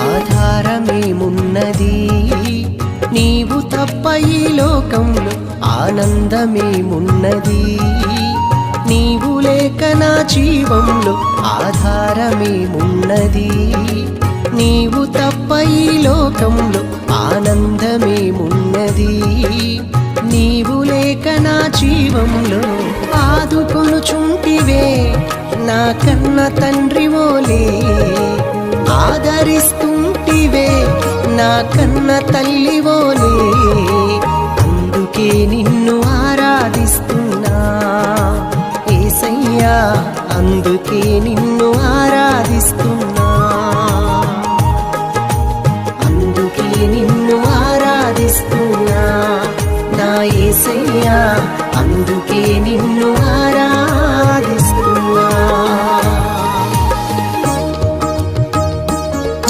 ఆధారమేమున్నది? నీవు తప్ప ఈ లోకంలో ఆనందమేమున్నది? నీవు లేక నా జీవంలో ఆధారమేమున్నది? నీవు తప్ప ఈ లోకంలో ఆనందమేమున్నది? నీవు లేక నా జీవంలో ఆదుకొనుచుంటివే నా కన్న తండ్రి వోలే, ఆదరిస్తుంటివే నా కన్న తల్లి వోలే. అందుకే నిన్ను ఆరాధిస్తున్నా యేసయ్యా, అందుకే నిన్ను ఆరాధిస్తున్నా.